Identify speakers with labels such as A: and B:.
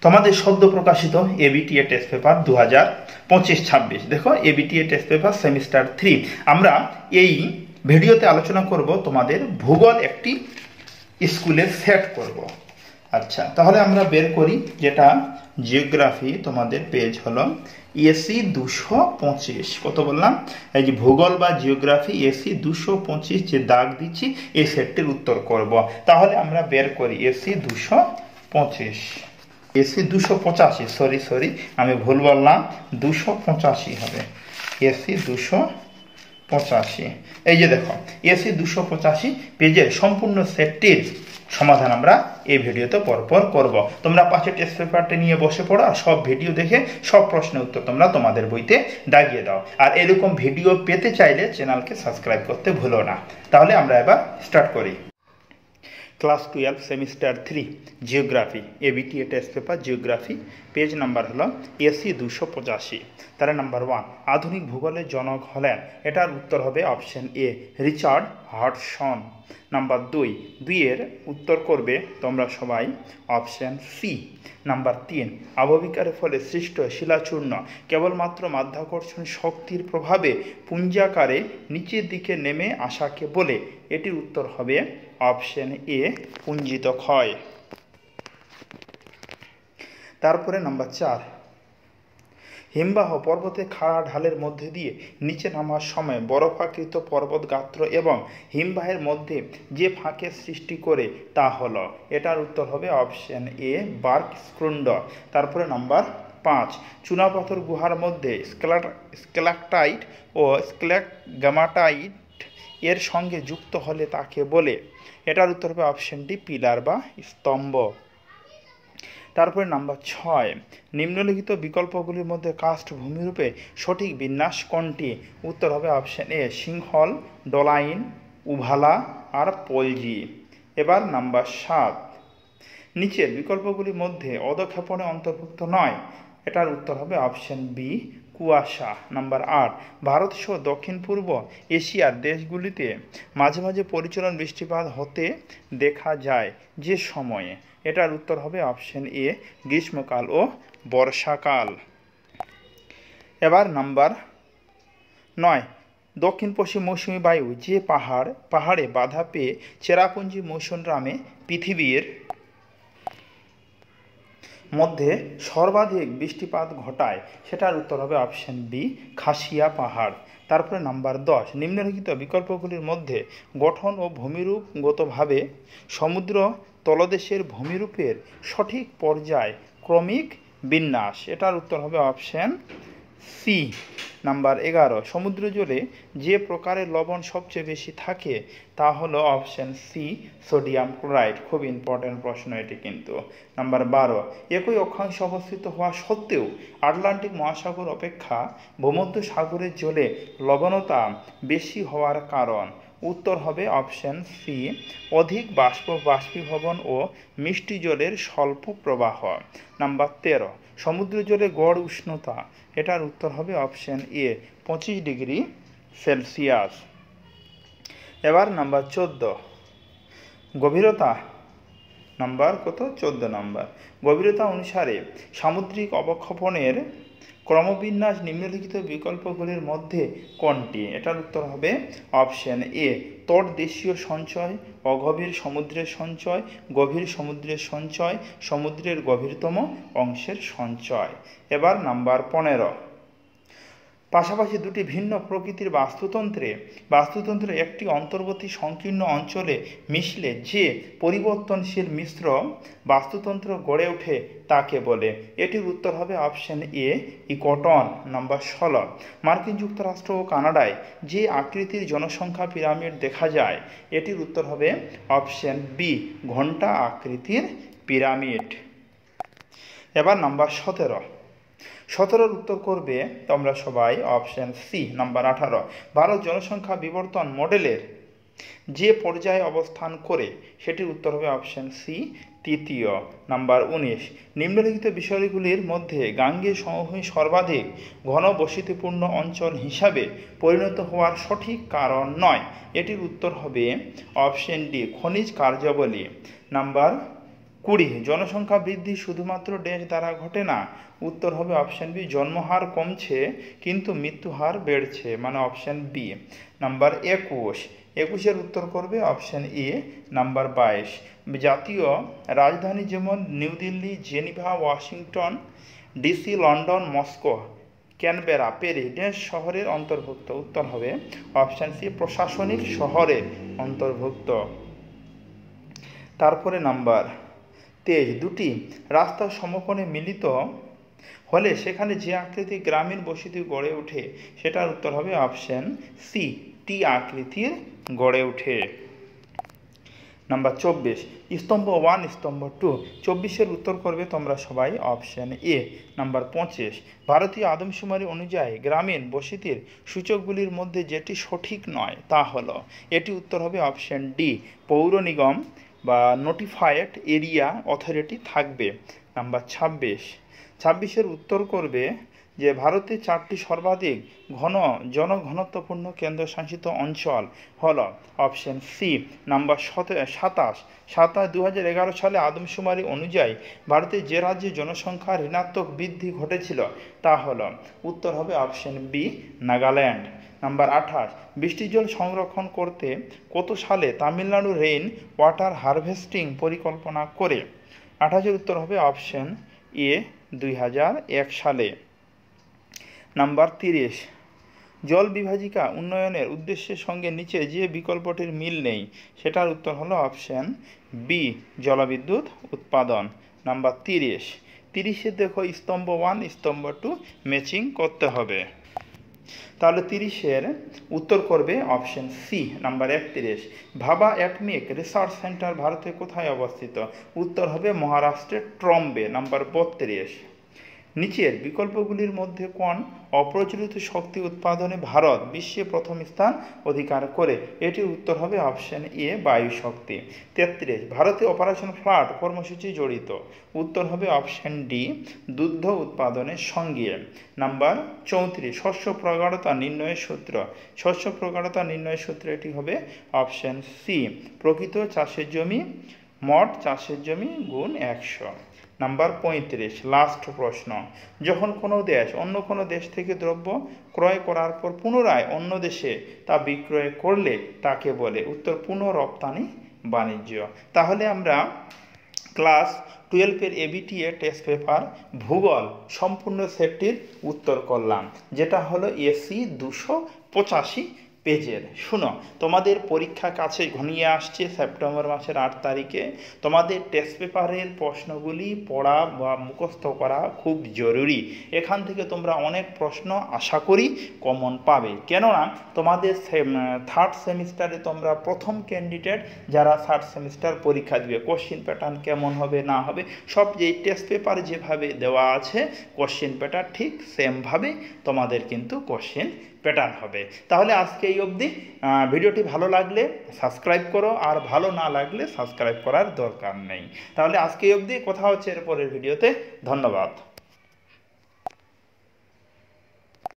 A: তোমাদের সদ্য প্রকাশিত এবিটিএ টেস্ট পেপার 2025-26 দেখো এবিটিএ টেস্ট পেপার সেমিস্টার 3 আমরা এই ভিডিওতে আলোচনা করব তোমাদের ভূগোল একটি স্কুলের সেট করব। আচ্ছা, তাহলে আমরা বের করি, যেটা জিওগ্রাফি তোমাদের পেজ হলো এসি 225। কত বললাম? এই যে ভূগোল বা জিওগ্রাফি এসি 225 যে দাগ দিচ্ছি এই সেটটির উত্তর করব। তাহলে আমরা বের করি এসি 225, এসি 285, সরি আমি ভুল বললাম, 285 হবে, এসি 285। এই যে দেখো এসি 285 পেজের সম্পূর্ণ সেটটির সমাধান আমরা এই ভিডিওতে পরপর করব। তোমরা পাশে টেস্ট পেপারটি নিয়ে বসে পড়ো আর সব ভিডিও দেখে সব প্রশ্নের উত্তর তোমরা তোমাদের বইতে দাগিয়ে দাও। আর এরকম ভিডিও পেতে চাইলে চ্যানেলকে সাবস্ক্রাইব করতে ভুলো না। তাহলে আমরা এবার স্টার্ট করি। Class 12 semester 3 geography ABTA test paper geography page number হলো এসি 285। তার নাম্বার 1, আধুনিক ভূগোলের জনক হলেন, এটার উত্তর হবে option A Richard Hudson. Number 2 এর উত্তর করবে তোমরা সবাই অপশন সি। নাম্বার 3, আবহবিকারের ফলে সৃষ্ট শিলাচূর্ণ কেবলমাত্র মাধ্যাকর্ষণ শক্তির প্রভাবে পুঞ্জাকারে নিচের দিকে নেমে আসাকে বলে, এটির উত্তর হবে অপশন এ পুঞ্জিত ক্ষয়। তারপরে নাম্বার 4, হিমবাহ পর্বতে খাড়া ঢালের মধ্যে দিয়ে নিচে নামার সময় বরফাকৃত পর্বত গাত্র এবং হিমবাহের মধ্যে যে ফাঁকের সৃষ্টি করে তা হলো, এটার উত্তর হবে অপশন এ বার্কস্ক্রুন্ড। তারপরে নাম্বার 5, চুনাপাথর গুহার মধ্যে স্ক্যালাকটাইট ও স্ক্যালাগমাটাইট এর সঙ্গে যুক্ত হলে তাকে বলে, এটার উত্তর হবে অপশন ডি পিলার বা স্তম্ভ। তারপরে নাম্বার 6, নিম্নলিখিত বিকল্পগুলির মধ্যে কাস্ট ভূমিরূপে সঠিক বিন্যাস কোনটি? উত্তর হবে অপশন এ সিংহল, ডোলাইন, উভালা আর পলজি। এবার নাম্বার 7, নিচের বিকল্পগুলির মধ্যে অধক্ষেপণে অন্তর্ভুক্ত নয়, এটার উত্তর হবে অপশন বি কুয়াশা। নাম্বার 8, ভারত সহ দক্ষিণ পূর্ব এশিয়ার দেশগুলিতে মাঝে মাঝে পরিচলন বৃষ্টিপাত হতে দেখা যায় যে সময়ে, এটার উত্তর হবে অপশন এ গ্রীষ্মকাল ও বর্ষাকাল। এবার নাম্বার 9, দক্ষিণ পশ্চিম মৌসুমী বায়ু যে পাহাড়ে বাধা পেয়ে চেরাপুঞ্জি মৌসুমরামে পৃথিবীর মধ্যে সর্বাধিক বৃষ্টিপাত ঘটায়, সেটার উত্তর হবে অপশন বি খাসিয়া পাহাড়। তারপরে নাম্বার 10, নিম্নলিখিত বিকল্পগুলির মধ্যে গঠন ও ভূমিরূপগতভাবে সমুদ্র তলদেশের ভূমিরূপের সঠিক পর্যায় ক্রমিক বিন্যাস, এটার উত্তর হবে অপশন সি। নাম্বার 11, সমুদ্র জলে যে প্রকারের লবণ সবচেয়ে বেশি থাকে তা হলো অপশন সি সোডিয়াম ক্লোরাইড। খুব ইম্পর্টেন্ট প্রশ্ন এটি কিন্তু। নাম্বার 12, একই অক্ষাংশে অবস্থিত হওয়া সত্ত্বেও আটলান্টিক মহাসাগর অপেক্ষা ভূমধ্যসাগরের জলে লবণতা বেশি হওয়ার কারণ, উত্তর হবে অপশন সি অধিক বাষ্পীভবন ও মিষ্টি জলের স্বল্প প্রবাহ। নাম্বার 13, সমুদ্র জলে গড় উষ্ণতা, এটার উত্তর হবে অপশন এ 25 ডিগ্রি সেলসিয়াস। এবার নাম্বার 14, গভীরতা নাম্বার কত? 14 নাম্বার, গভীরতা অনুসারে সামুদ্রিক অবক্ষেপণের ক্রমবিন্যাস নিম্নলিখিত বিকল্পগুলির মধ্যে কোনটি? এটার উত্তর হবে অপশন এ তটদেশীয় সঞ্চয়, অগভীর সমুদ্রের সঞ্চয়, গভীর সমুদ্রের সঞ্চয়, সমুদ্রের গভীরতম অংশের সঞ্চয়। এবার নাম্বার 15, পাশাপাশি দুটি ভিন্ন প্রকৃতির বাস্তুতন্ত্রে একটি অন্তর্বর্তী সংকীর্ণ অঞ্চলে মিশলে যে পরিবর্তনশীল মিশ্র বাস্তুতন্ত্র গড়ে ওঠে তাকে বলে, এটির উত্তর হবে অপশন এ ইকটন। নাম্বার 16, মার্কিন যুক্তরাষ্ট্র ও কানাডায় যে আকৃতির জনসংখ্যা পিরামিড দেখা যায়, এটির উত্তর হবে অপশন বি ঘণ্টা আকৃতির পিরামিড। এবার নাম্বার 17 উত্তর করবে তোমরা সবাই অপশন সি। নাম্বার 18, ভারত জনসংখ্যা বিবর্তন মডেলের যে পর্যায়ে অবস্থান করে, সেটির উত্তর হবে অপশন সি তৃতীয়। নাম্বার 19, নিম্নলিখিত বিষয়গুলির মধ্যে গাঙ্গেয় সমভূমি সর্বাধিক ঘনবসতিপূর্ণ অঞ্চল হিসাবে পরিণত হওয়ার সঠিক কারণ নয়, এটির উত্তর হবে অপশন ডি খনিজ কার্যাবলী। নাম্বার 20 জনসংখ্যা বৃদ্ধি শুধুমাত্র ড্যাশ দ্বারা ঘটে না, উত্তর হবে অপশন বি জন্মহার কমছে কিন্তু মৃত্যুহার বেড়েছে, মানে অপশন বি। নাম্বার 21, 21-এর উত্তর করবে অপশন এ। নাম্বার 22, জাতীয় রাজধানী যেমন new Delhi, Geneva, Washington DC, London, Moscow, Canberra, Paris dash শহরের অন্তর্ভুক্ত, উত্তর হবে অপশন সি প্রশাসনিক শহরের অন্তর্ভুক্ত। তারপরে নাম্বার 23, দুটি রাস্তার সমকোণে মিলিত হলে সেখানে যে আকৃতির গ্রামীণ বসতি গড়ে ওঠে সেটার উত্তর হবে অপশন সি টি আকৃতির গড়ে ওঠে। নাম্বার 24, স্তম্ভ 1 স্তম্ভ 2, 24-এর উত্তর করবে তোমরা সবাই অপশন এ। নাম্বার 25, ভারতীয় আদমশুমারি অনুযায়ী গ্রামীণ বসতির সূচকগুলির মধ্যে যেটি সঠিক নয় তা হলো, এটি উত্তর হবে অপশন ডি পৌর নিগম বা নোটিফাইড এরিয়া অথরিটি থাকবে। নাম্বার 26-এর উত্তর করবে যে ভারতে 4টি সর্বাধিক জনঘনত্বপূর্ণ কেন্দ্রশাসিত অঞ্চল হল অপশন সি। নাম্বার 27, 2011 সালে আদমশুমারি অনুযায়ী ভারতের যে রাজ্যে জনসংখ্যার ঋণাত্মক বৃদ্ধি ঘটেছিল তা হল, উত্তর হবে অপশন বি নাগাল্যান্ড। নাম্বার 28, বৃষ্টির জল সংরক্ষণ করতে কত সালে তামিলনাড়ু রেইন ওয়াটার হারভেস্টিং পরিকল্পনা করে, 28-এর উত্তর হবে অপশন এ 2001 সালে। নাম্বার 30, জল বিভাজিকা উন্নয়নের উদ্দেশ্যের সঙ্গে নিচে যে বিকল্পটির মিল নেই সেটার উত্তর হলো অপশন বি জলবিদ্যুৎ উৎপাদন। নাম্বার 30-এ দেখো স্তম্ভ 1 স্তম্ভ 2 ম্যাচিং করতে হবে, তাহলে 30-এর উত্তর করবে অপশন সি। নাম্বার 31, ভাবা অ্যাটমিক রিসার্চ সেন্টার ভারতে কোথায় অবস্থিত, উত্তর হবে মহারাষ্ট্রের ট্রম্বে। নাম্বার 32, নিচের বিকল্পগুলির মধ্যে কোন অপ্রচলিত শক্তি উৎপাদনে ভারত বিশ্বে প্রথম স্থান অধিকার করে, এটির উত্তর হবে অপশন এ বায়ু শক্তি। 33, ভারতে অপারেশন ফ্লাড কর্মসূচি জড়িত, উত্তর হবে অপশন ডি দুগ্ধ উৎপাদনের সঙ্গে। নাম্বার 34, শস্য প্রগাঢ়তা নির্ণয়ের সূত্র, এটি হবে অপশন সি প্রকৃত চাষের জমি মোট চাষের জমি গুণ 100। নাম্বার 35, লাস্ট প্রশ্ন, যখন কোনো দেশ অন্য কোনো দেশ থেকে দ্রব্য ক্রয় করার পর পুনরায় অন্য দেশে তা বিক্রয় করলে তাকে বলে, উত্তর পুনঃরপ্তানি বাণিজ্য। তাহলে আমরা ক্লাস 12-এর এবিটিএ টেস্ট পেপার ভূগোল সম্পূর্ণ সেটটির উত্তর করলাম, যেটা হলো এসি 285 পেজের। শুনো, তোমাদের পরীক্ষা কাছে ঘনিয়ে আসছে, সেপ্টেম্বর মাসের 8 তারিখে তোমাদের টেস্ট পেপারের প্রশ্নগুলি পড়া বা মুখস্থ করা খুব জরুরি। এখান থেকে তোমরা অনেক প্রশ্ন আশা করি কমন পাবে, কেননা তোমাদের থার্ড সেমিস্টারে তোমরা প্রথম ক্যান্ডিডেট যারা থার্ড সেমিস্টার পরীক্ষা দিবে, কোশ্চিন প্যাটার্ন কেমন হবে না হবে সব যে টেস্ট পেপার যেভাবে দেওয়া আছে কোশ্চিন প্যাটার্ন ঠিক সেমভাবে তোমাদের কিন্তু কোশ্চিন প্যাটার্ন হবে। তাহলে আজকে এই অবধি। ভিডিওটি ভালো লাগলে সাবস্ক্রাইব করো, আর ভালো না লাগলে সাবস্ক্রাইব করার দরকার নেই। তাহলে আজকে এই অবধি, কথা হচ্ছে এর পরের ভিডিওতে। ধন্যবাদ।